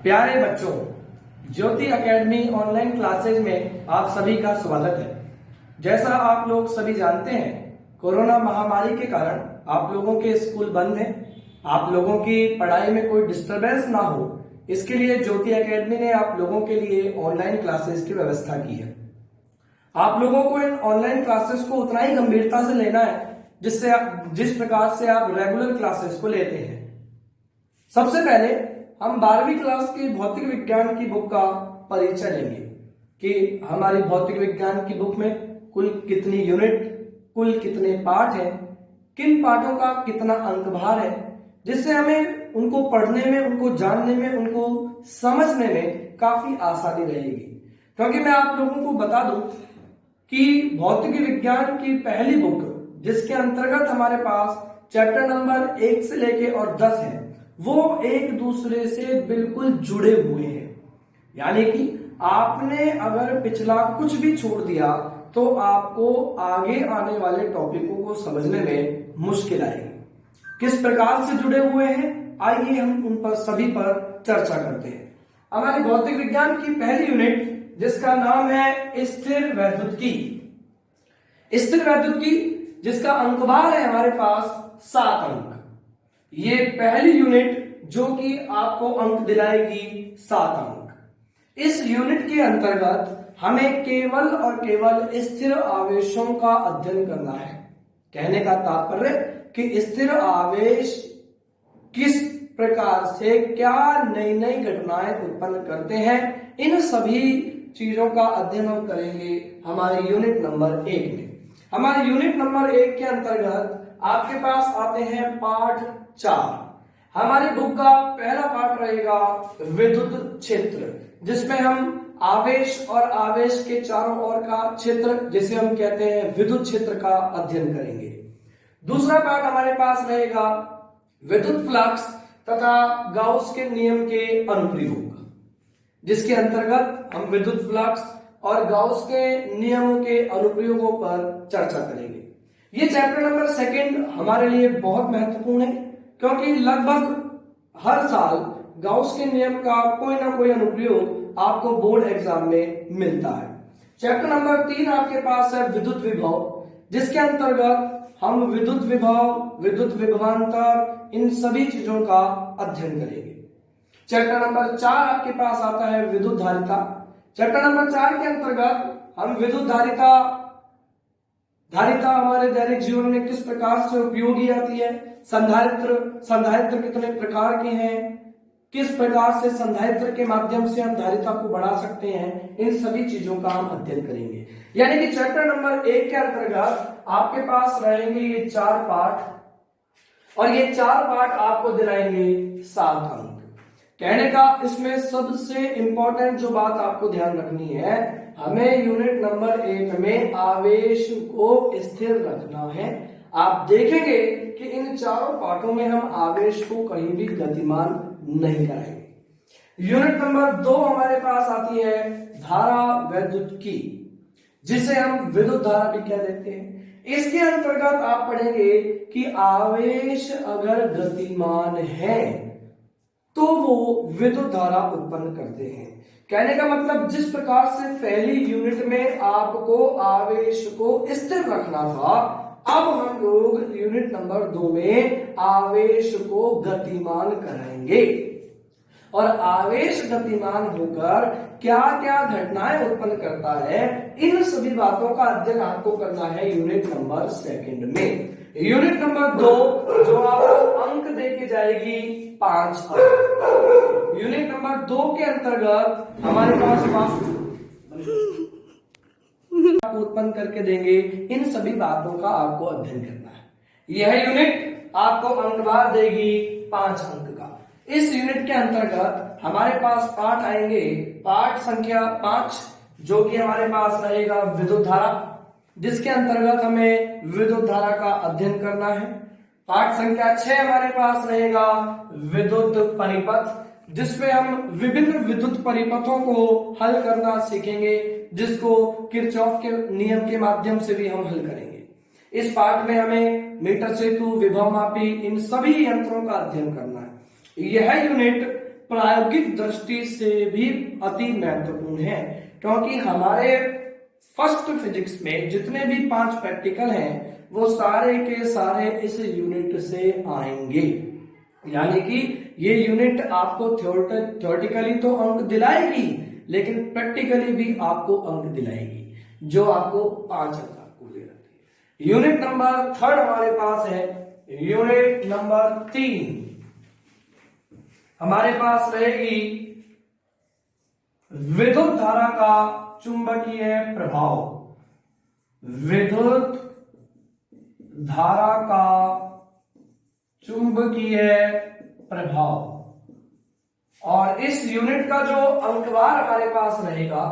प्यारे बच्चों, ज्योति academy online classes में आप सभी का स्वागत है। जैसा आप लोग सभी जानते हैं, कोरोना महामारी के कारण आप लोगों के स्कूल बंद हैं। आप लोगों की पढ़ाई में कोई डिस्टरबेंस ना हो, इसके लिए ज्योति एकेडमी ने आप लोगों के लिए ऑनलाइन क्लासेस की व्यवस्था की है। आप लोगों को इन ऑनलाइन क्लासेस को उतना ही गंभीरता से लेना है जिस प्रकार से आप रेगुलर क्लासेस को लेते हैं। सबसे पहले हम 12वीं क्लास की भौतिक विज्ञान की बुक का परिचय लेंगे कि हमारी भौतिक विज्ञान की बुक में कुल कितनी यूनिट, कुल कितने पाठ हैं, किन पाठों का कितना अंक भार है, जिससे हमें उनको पढ़ने में, उनको जानने में, उनको समझने में काफी आसानी रहेगी। क्योंकि मैं आप लोगों को बता दूं कि भौतिक विज्ञान की पहली बुक, जिसके अंतर्गत हमारे पास चैप्टर नंबर 1 से लेके और 10 है, वो एक दूसरे से बिल्कुल जुड़े हुए हैं। यानी कि आपने अगर पिछला कुछ भी छोड़ दिया तो आपको आगे आने वाले टॉपिकों को समझने में मुश्किल आएगी। किस प्रकार से जुड़े हुए हैं, आइए हम उन पर सभी पर चर्चा करते हैं। हमारी भौतिक विज्ञान की पहली यूनिट, जिसका नाम है स्थिर वैद्युतिकी, स्थिर वैद्युतिकी जिसका अंक भार है हमारे पास 7 अंक। ये पहली यूनिट जो कि आपको अंक दिलाएगी 7 अंक। इस यूनिट के अंतर्गत हमें केवल और केवल स्थिर आवेशों का अध्ययन करना है। कहने का तात्पर्य कि स्थिर आवेश किस प्रकार से क्या नई नई घटनाएं उत्पन्न करते हैं, इन सभी चीजों का अध्ययन हम करेंगे हमारी यूनिट नंबर 1 में। हमारे यूनिट नंबर 1 के अंतर्गत आपके पास आते हैं पाठ 4। हमारी बुक का पहला पाठ रहेगा विद्युत क्षेत्र, जिसमें हम आवेश और आवेश के चारों ओर का क्षेत्र, जिसे हम कहते हैं विद्युत क्षेत्र, का अध्ययन करेंगे। दूसरा पाठ हमारे पास रहेगा विद्युत फ्लक्स तथा गाउस के नियम के अनुप्रयोग, जिसके अंतर्गत हम विद्युत फ्लक्स और गाउस के नियमों के अनुप्रयोगों पर चर्चा करेंगे। ये चैप्टर नंबर 2 हमारे लिए बहुत महत्वपूर्ण है, क्योंकि लगभग हर साल गाउस के नियम का कोई ना कोई अनुप्रयोग आपको बोर्ड एग्जाम में मिलता है। चैप्टर नंबर 3 आपके पास है विद्युत विभव, जिसके अंतर्गत हम विद्युत विभव, विद्युत विभवांतर, इन सभी चीजों का अध्ययन करेंगे। चैप्टर नंबर 4 आपके पास आता है विद्युत धारिता। चैप्टर नंबर 4 के अंतर्गत हम विद्युत धारिता हमारे दैनिक जीवन में किस प्रकार से उपयोगी आती है, संधारित्र कितने प्रकार के हैं, किस प्रकार से संधारित्र के माध्यम से हम धारिता को बढ़ा सकते हैं, इन सभी चीजों का हम अध्ययन करेंगे। यानी कि चैप्टर नंबर 1 के अंतर्गत आपके पास रहेंगे ये 4 पाठ, और ये 4 पाठ आपको दिलाएंगे 7 अंक। कहने का इसमें सबसे इंपॉर्टेंट जो बात आपको ध्यान रखनी है, हमें यूनिट नंबर 1 में आवेश को स्थिर रखना है। आप देखेंगे कि इन चारों पाठों में हम आवेश को कहीं भी गतिमान नहीं कराएंगे। यूनिट नंबर 2 हमारे पास आती है धारा वैद्युतिकी, जिसे हम विद्युत धारा भी कह देते हैं। इसके अंतर्गत आप पढ़ेंगे कि आवेश अगर गतिमान है तो वो विद्युत धारा उत्पन्न करते हैं। कहने का मतलब, जिस प्रकार से पहली यूनिट में आपको आवेश को स्थिर रखना था, अब हम लोग यूनिट नंबर 2 में आवेश को गतिमान कराएंगे। और आवेश गतिमान होकर क्या क्या घटनाएं उत्पन्न करता है, इन सभी बातों का अध्ययन आपको करना है यूनिट नंबर 2 में। यूनिट नंबर 2 जो आपको अंक देके जाएगी 5 अंक। यूनिट नंबर 2 के अंतर्गत हमारे पास उत्पन्न करके देंगे, इन सभी बातों का आपको अध्ययन करना है। यह यूनिट आपको अंक भार देगी 5 अंक का। इस यूनिट के अंतर्गत हमारे पास पाठ आएंगे, पाठ संख्या 5, जो कि हमारे पास रहेगा विद्युत धारा, जिसके अंतर्गत हमें विद्युत धारा का अध्ययन करना है। पाठ संख्या 6 हमारे पास रहेगा विद्युत परिपथ, जिसमें हम विभिन्न विद्युत परिपथों को हल करना सीखेंगे, जिसको किरचॉफ के नियम के माध्यम से भी हम हल करेंगे। इस पाठ में हमें मीटर सेतु, विभव मापी, इन सभी यंत्रों का अध्ययन करना है। यह यूनिट प्रायोगिक दृष्टि से भी अति महत्वपूर्ण है, क्योंकि हमारे फर्स्ट फिजिक्स में जितने भी 5 प्रैक्टिकल हैं वो सारे के सारे इस यूनिट से आएंगे। यानी कि ये यूनिट आपको थ्योरेटिकली तो अंक दिलाएगी, लेकिन प्रैक्टिकली भी आपको अंक दिलाएगी, जो आपको 5 अंक आपको दे रखी है। यूनिट नंबर 3 हमारे पास है। यूनिट नंबर 3 हमारे पास रहेगी विद्युत धारा का चुंबकीय प्रभाव। विद्युत धारा का चुंबकीय प्रभाव, और इस यूनिट का जो अंकवार हमारे पास रहेगा,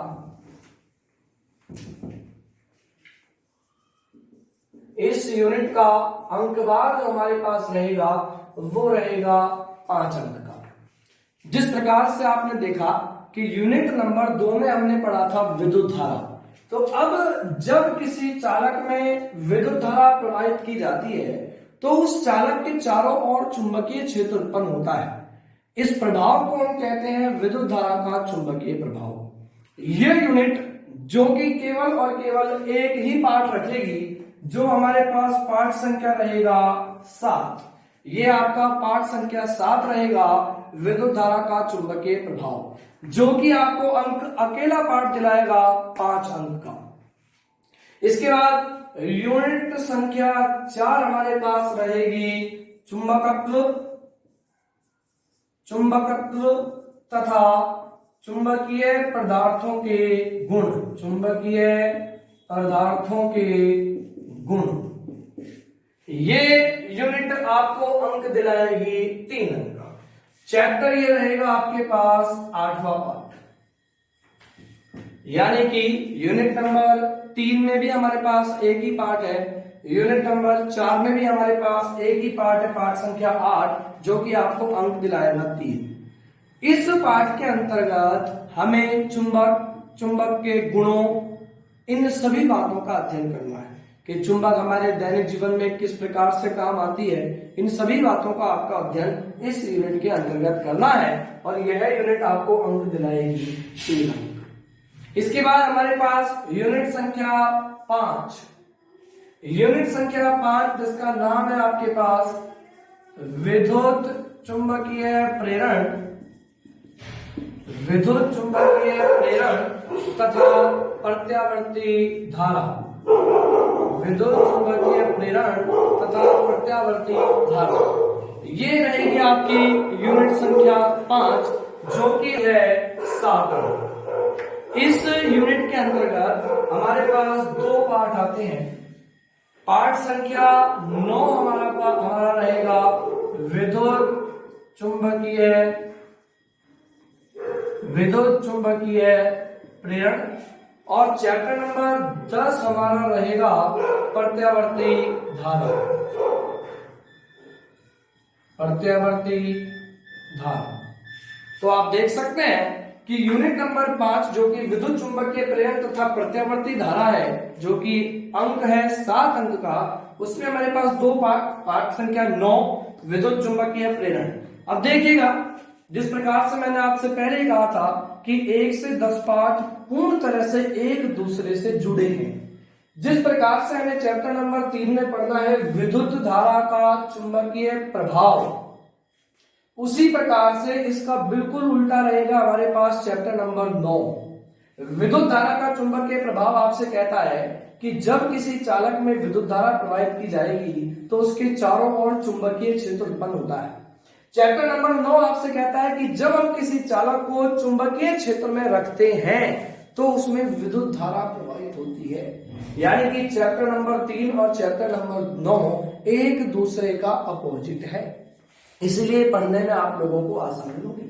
इस यूनिट का अंकवार जो हमारे पास रहेगा वो रहेगा 5 अंक का। जिस प्रकार से आपने देखा कि यूनिट नंबर 2 में हमने पढ़ा था विद्युत धारा, तो अब जब किसी चालक में विद्युत धारा प्रवाहित की जाती है तो उस चालक के चारों ओर चुंबकीय क्षेत्र उत्पन्न होता है। इस प्रभाव को हम कहते हैं विद्युत धारा का चुंबकीय प्रभाव। यह यूनिट जो कि केवल और केवल एक ही पार्ट रखेगी, जो हमारे पास पार्ट संख्या रहेगा 7। ये आपका पार्ट संख्या 7 रहेगा, विद्युत धारा का चुंबकीय प्रभाव, जो कि आपको अंक अकेला पार्ट दिलाएगा 5 अंक का। इसके बाद यूनिट संख्या 4 हमारे पास रहेगी चुंबकत्व तथा चुंबकीय पदार्थों के गुण। चुंबकीय पदार्थों के गुण, ये यूनिट आपको अंक दिलाएगी 3 अंक का। चैप्टर ये रहेगा आपके पास 8वां पार्ट। यानी कि यूनिट नंबर 3 में भी हमारे पास एक ही पार्ट है, यूनिट नंबर 4 में भी हमारे पास एक ही पार्ट है, पार्ट संख्या 8, जो कि आपको अंक दिलाएगा 3। इस पार्ट के अंतर्गत हमें चुंबक के गुणों, इन सभी बातों का अध्ययन करना है कि चुंबक हमारे दैनिक जीवन में किस प्रकार से काम आती है। इन सभी बातों का आपका अध्ययन इस यूनिट के अंतर्गत करना है, और यह यूनिट आपको अंक दिलाएगी 3 अंक। इसके बाद हमारे पास यूनिट संख्या 5। यूनिट संख्या 5 जिसका नाम है आपके पास विद्युत चुंबकीय प्रेरण, विद्युत चुंबकीय प्रेरण तथा प्रत्यावर्ती धारा। विद्युत चुंबकीय प्रेरण तथा प्रत्यावर्ती धारा, ये रहेगी आपकी यूनिट संख्या 5, जो कि है 7 अंक। इस यूनिट के अंतर्गत हमारे पास 2 पार्ट आते हैं। पार्ट संख्या 9 हमारा रहेगा विद्युत चुंबकीय प्रेरण, और चैप्टर नंबर 10 हमारा रहेगा प्रत्यावर्ती धारा। प्रत्यावर्ती धारा। तो आप देख सकते हैं कि यूनिट नंबर 5 जो कि विद्युत चुंबकीय प्रेरण तथा प्रत्यावर्ती धारा है, जो कि अंक है 7 अंक का, उसमें हमारे पास 2 पार्ट संख्या 9 विद्युत चुंबकीय प्रेरण। अब देखिएगा, जिस प्रकार से मैंने आपसे पहले ही कहा था कि 1 से 10 पार्ट पूर्ण तरह से एक दूसरे से जुड़े हैं। जिस प्रकार से हमें चैप्टर नंबर 3 में पढ़ना है विद्युत धारा का चुंबकीय प्रभाव, उसी प्रकार से इसका बिल्कुल उल्टा रहेगा हमारे पास चैप्टर नंबर 9। विद्युत धारा का चुंबकीय प्रभाव आपसे कहता है कि जब किसी चालक में विद्युत धारा प्रवाहित की जाएगी तो उसके चारों ओर चुंबकीय क्षेत्र उत्पन्न होता है। चैप्टर नंबर 9 आपसे कहता है कि जब हम किसी चालक को चुंबकीय क्षेत्र में रखते हैं तो उसमें विद्युत धारा प्रवाहित होती है। यानी कि चैप्टर नंबर 3 और चैप्टर नंबर 9 एक दूसरे का अपोजिट है, इसलिए पढ़ने में आप लोगों को आसानी होगी।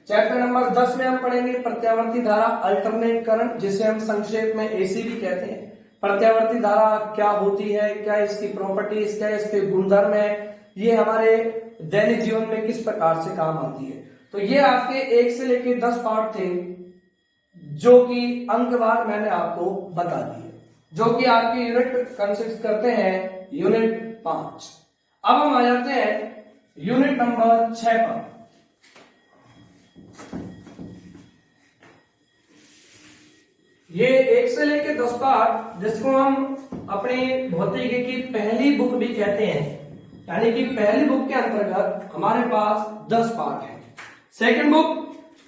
चैप्टर नंबर 10 में हम पढ़ेंगे प्रत्यावर्ती धारा, अल्टरनेट करंट, जिसे हम संक्षेप में एसी भी कहते हैं। प्रत्यावर्ती धारा क्या होती है, क्या इसकी प्रॉपर्टीज, क्या इसके गुणधर्म है, ये हमारे दैनिक जीवन में किस प्रकार से काम आती है। तो ये आपके 1 से लेके 10 पार्ट थे, जो कि अंकवार मैंने आपको बता दिए, जो कि आपके यूनिट कंसिस्ट करते हैं यूनिट 5। अब हम आ जाते हैं यूनिट नंबर 6 पर। ये 1 से लेके 10 पार्ट, जिसको हम अपनी भौतिकी की पहली बुक भी कहते हैं, यानी कि पहली बुक के अंतर्गत हमारे पास 10 पार्ट है। सेकंड बुक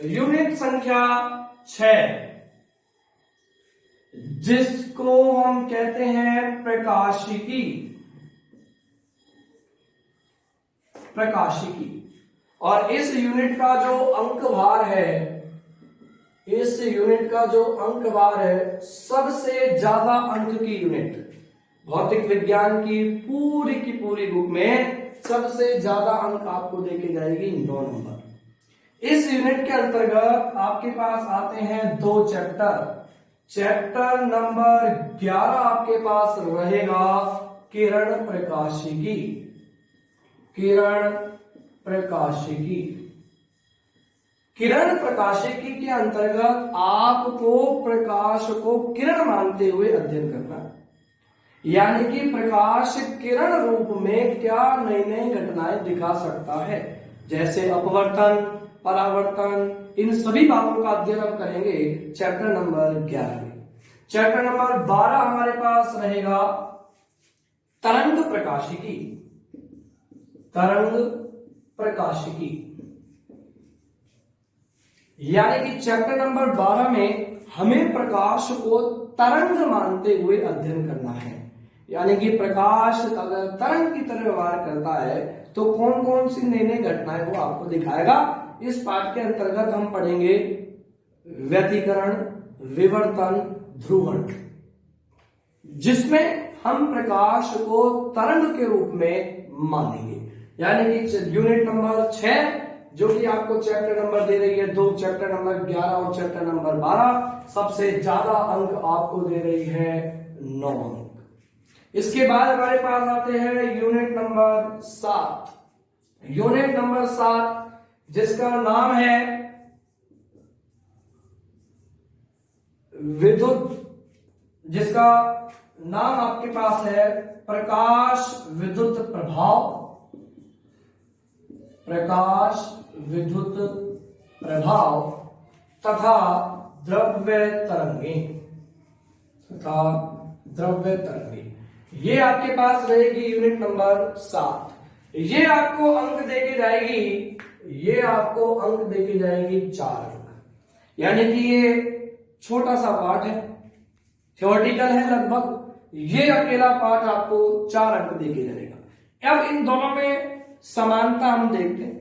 यूनिट संख्या 6, जिसको हम कहते हैं प्रकाशिकी। और इस यूनिट का जो अंकभार है, सबसे ज्यादा अंक की यूनिट, भौतिक विज्ञान की पूरी बुक में सबसे ज्यादा अंक आपको देके जाएगी 9 नंबर। इस यूनिट के अंतर्गत आपके पास आते हैं 2 चैप्टर। चैप्टर नंबर 11 आपके पास रहेगा किरण प्रकाशिकी के अंतर्गत आपको प्रकाश को किरण मानते हुए अध्ययन करना, यानी कि प्रकाश किरण रूप में क्या नई नई घटनाएं दिखा सकता है, जैसे अपवर्तन, परावर्तन, इन सभी बातों का अध्ययन हम करेंगे चैप्टर नंबर 11 में। चैप्टर नंबर 12 हमारे पास रहेगा तरंग प्रकाशिकी, यानी कि चैप्टर नंबर 12 में हमें प्रकाश को तरंग मानते हुए अध्ययन करना है, यानी कि प्रकाश अगर तरंग की तरह व्यवहार करता है तो कौन कौन सी नई नई घटनाएं वो आपको दिखाएगा। इस पाठ के अंतर्गत हम पढ़ेंगे व्यतिकरण, विवर्तन, ध्रुवण, जिसमें हम प्रकाश को तरंग के रूप में मानेंगे। यानी कि यूनिट नंबर 6 जो कि आपको चैप्टर नंबर दे रही है 2, चैप्टर नंबर 11 और चैप्टर नंबर 12, सबसे ज्यादा अंक आपको दे रही है 9 अंक। इसके बाद हमारे पास आते हैं यूनिट नंबर 7। यूनिट नंबर 7 जिसका नाम है विद्युत, जिसका नाम आपके पास है प्रकाश विद्युत प्रभाव तथा द्रव्य तरंगे। ये आपके पास रहेगी यूनिट नंबर 7। ये आपको अंक देके जाएगी 4 अंक, यानी कि ये छोटा सा पार्ट है, थ्योरेटिकल है लगभग। ये अकेला पार्ट आपको 4 अंक देके जाएगा। अब इन दोनों में समानता हम देखते हैं।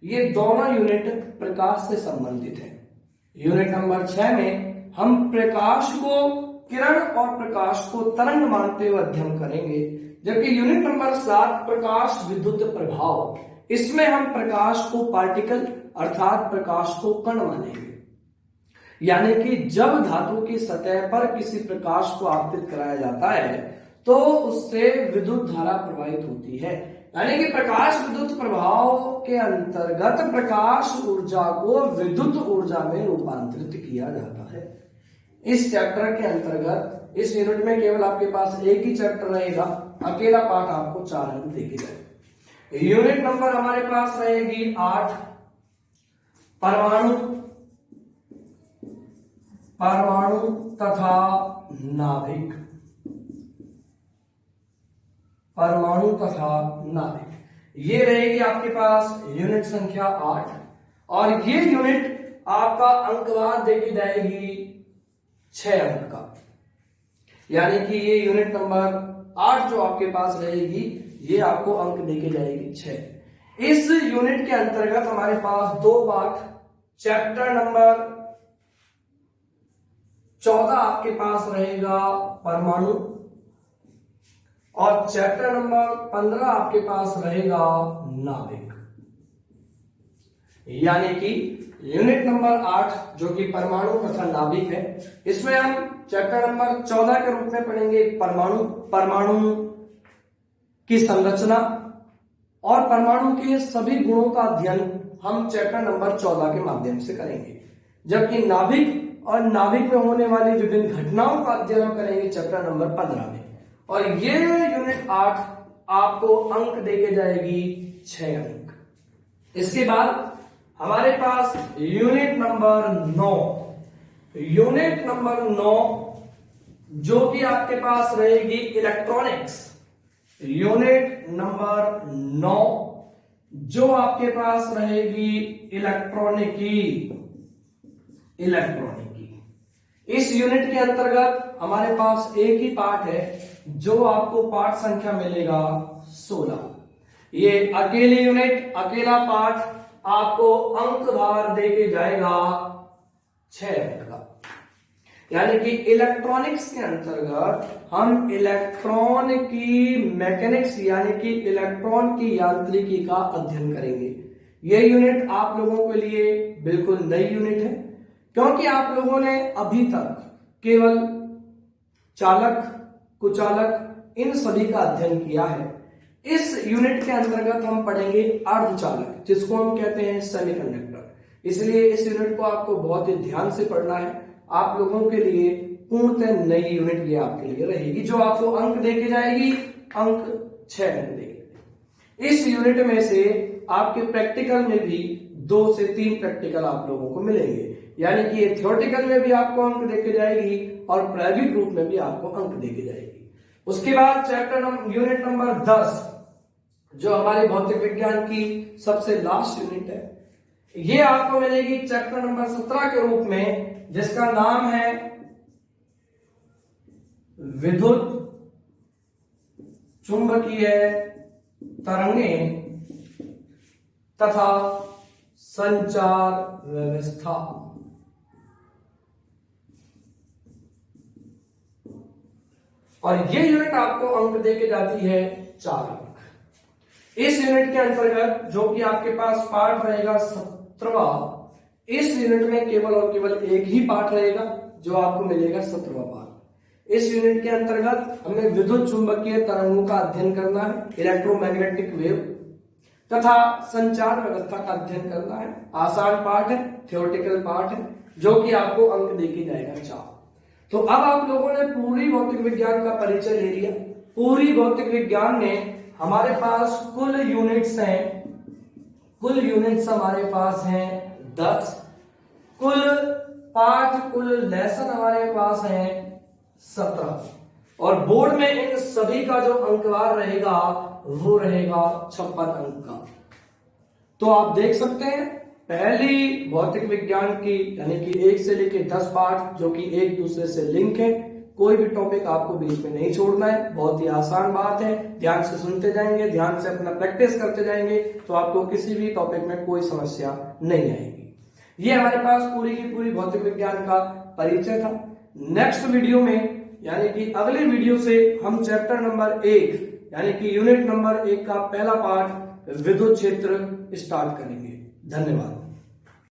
ये दोनों यूनिट प्रकाश से संबंधित है। यूनिट नंबर 6 में हम प्रकाश को किरण और प्रकाश को तरंग मानते हुए अध्ययन करेंगे, जबकि यूनिट नंबर 7 प्रकाश विद्युत प्रभाव, इसमें हम प्रकाश को पार्टिकल अर्थात प्रकाश को कण मानेंगे। यानी कि जब धातु की सतह पर किसी प्रकाश को आपतित कराया जाता है तो उससे विद्युत धारा प्रवाहित होती है, यानी कि प्रकाश विद्युत प्रभाव के अंतर्गत प्रकाश ऊर्जा को विद्युत ऊर्जा में रूपांतरित किया जाता है। इस चैप्टर के अंतर्गत इस यूनिट में केवल आपके पास एक ही चैप्टर रहेगा, अकेला पाठ आपको 4 अंक देके जाएगा। यूनिट नंबर हमारे पास रहेगी 8, परमाणु तथा नाभिक। ये रहेगी आपके पास यूनिट संख्या 8, और ये यूनिट आपका अंकवार देके जाएगी 6 अंक का, यानी कि ये यूनिट नंबर 8 जो आपके पास रहेगी ये आपको अंक देके जाएगी 6। इस यूनिट के अंतर्गत हमारे पास 2 पाठ, चैप्टर नंबर 14 आपके पास रहेगा परमाणु, और चैप्टर नंबर 15 आपके पास रहेगा नाभिक। यानी कि यूनिट नंबर 8 जो कि परमाणु तथा नाभिक है, इसमें हम चैप्टर नंबर 14 के रूप में पढ़ेंगे परमाणु की संरचना और परमाणु के सभी गुणों का अध्ययन हम चैप्टर नंबर 14 के माध्यम से करेंगे, जबकि नाभिक और नाभिक में होने वाली विभिन्न घटनाओं का अध्ययन हम करेंगे चैप्टर नंबर 15 में। और ये यूनिट 8 आपको अंक देके जाएगी 6 अंक। इसके बाद हमारे पास यूनिट नंबर 9, यूनिट नंबर 9 जो कि आपके पास रहेगी इलेक्ट्रॉनिक्स। यूनिट नंबर 9 जो आपके पास रहेगी इलेक्ट्रॉनिकी। इस यूनिट के अंतर्गत हमारे पास एक ही पार्ट है जो आपको पार्ट संख्या मिलेगा 16। ये अकेली यूनिट, अकेला पार्ट आपको अंक भार देके जाएगा 6 अंक का। यानी कि इलेक्ट्रॉनिक्स के अंतर्गत हम इलेक्ट्रॉन की मैकेनिक्स यानी कि इलेक्ट्रॉन की यांत्रिकी का अध्ययन करेंगे। यह यूनिट आप लोगों के लिए बिल्कुल नई यूनिट है, क्योंकि आप लोगों ने अभी तक केवल चालक, कुचालक इन सभी का अध्ययन किया है। इस यूनिट के अंतर्गत हम पढ़ेंगे अर्धचालक, जिसको हम कहते हैं सेमीकंडक्टर। इसलिए इस यूनिट को आपको बहुत ही ध्यान से पढ़ना है। आप लोगों के लिए पूर्णतः नई यूनिट ये आपके लिए रहेगी, जो आपको अंक देके जाएगी, अंक 6 अंक देगी। इस यूनिट में से आपके प्रैक्टिकल में भी 2 से 3 प्रैक्टिकल आप लोगों को मिलेंगे। यानी कि ये थ्योरेटिकल में भी आपको अंक देके जाएगी और प्रायोगिक रूप में भी आपको अंक देके जाएगी। उसके बाद यूनिट नंबर 10 जो हमारी भौतिक विज्ञान की सबसे लास्ट यूनिट है, ये आपको मिलेगी चैप्टर नंबर 17 के रूप में, जिसका नाम है विद्युत चुंबकीय तरंगें तथा संचार व्यवस्था। और ये यूनिट आपको अंक देके जाती है 4 अंक। इस यूनिट के अंतर्गत जो कि आपके पास पार्ट रहेगा 17वां, इस यूनिट में केवल और केवल एक ही पार्ट रहेगा जो आपको मिलेगा 17वां पार्ट। इस यूनिट के अंतर्गत हमें विद्युत चुंबकीय तरंगों का अध्ययन करना है, इलेक्ट्रोमैग्नेटिक वेव, तथा संचार व्यवस्था का अध्ययन करना है। आसान पार्ट है, थ्योरेटिकल पार्ट है, जो कि आपको अंक देके जाएगा 4। तो अब आप लोगों ने पूरी भौतिक विज्ञान का परिचय ले लिया। पूरी भौतिक विज्ञान में हमारे पास कुल यूनिट्स हमारे पास हैं 10। कुल पाठ, कुल लेसन हमारे पास हैं 17। और बोर्ड में इन सभी का जो अंकवार रहेगा वो रहेगा 56 अंक का। तो आप देख सकते हैं पहली भौतिक विज्ञान की यानी कि 1 से लेकर 10 पाठ जो कि एक दूसरे से लिंक है। कोई भी टॉपिक आपको बीच में नहीं छोड़ना है, बहुत ही आसान बात है। ध्यान से सुनते जाएंगे, ध्यान से अपना प्रैक्टिस करते जाएंगे, तो आपको किसी भी टॉपिक में कोई समस्या नहीं आएगी। ये हमारे पास पूरी की पूरी भौतिक विज्ञान का परिचय था। नेक्स्ट वीडियो में यानी कि अगले वीडियो से हम चैप्टर नंबर 1 यानी कि यूनिट नंबर 1 का पहला पार्ट विद्युत क्षेत्र स्टार्ट करेंगे। धन्यवाद।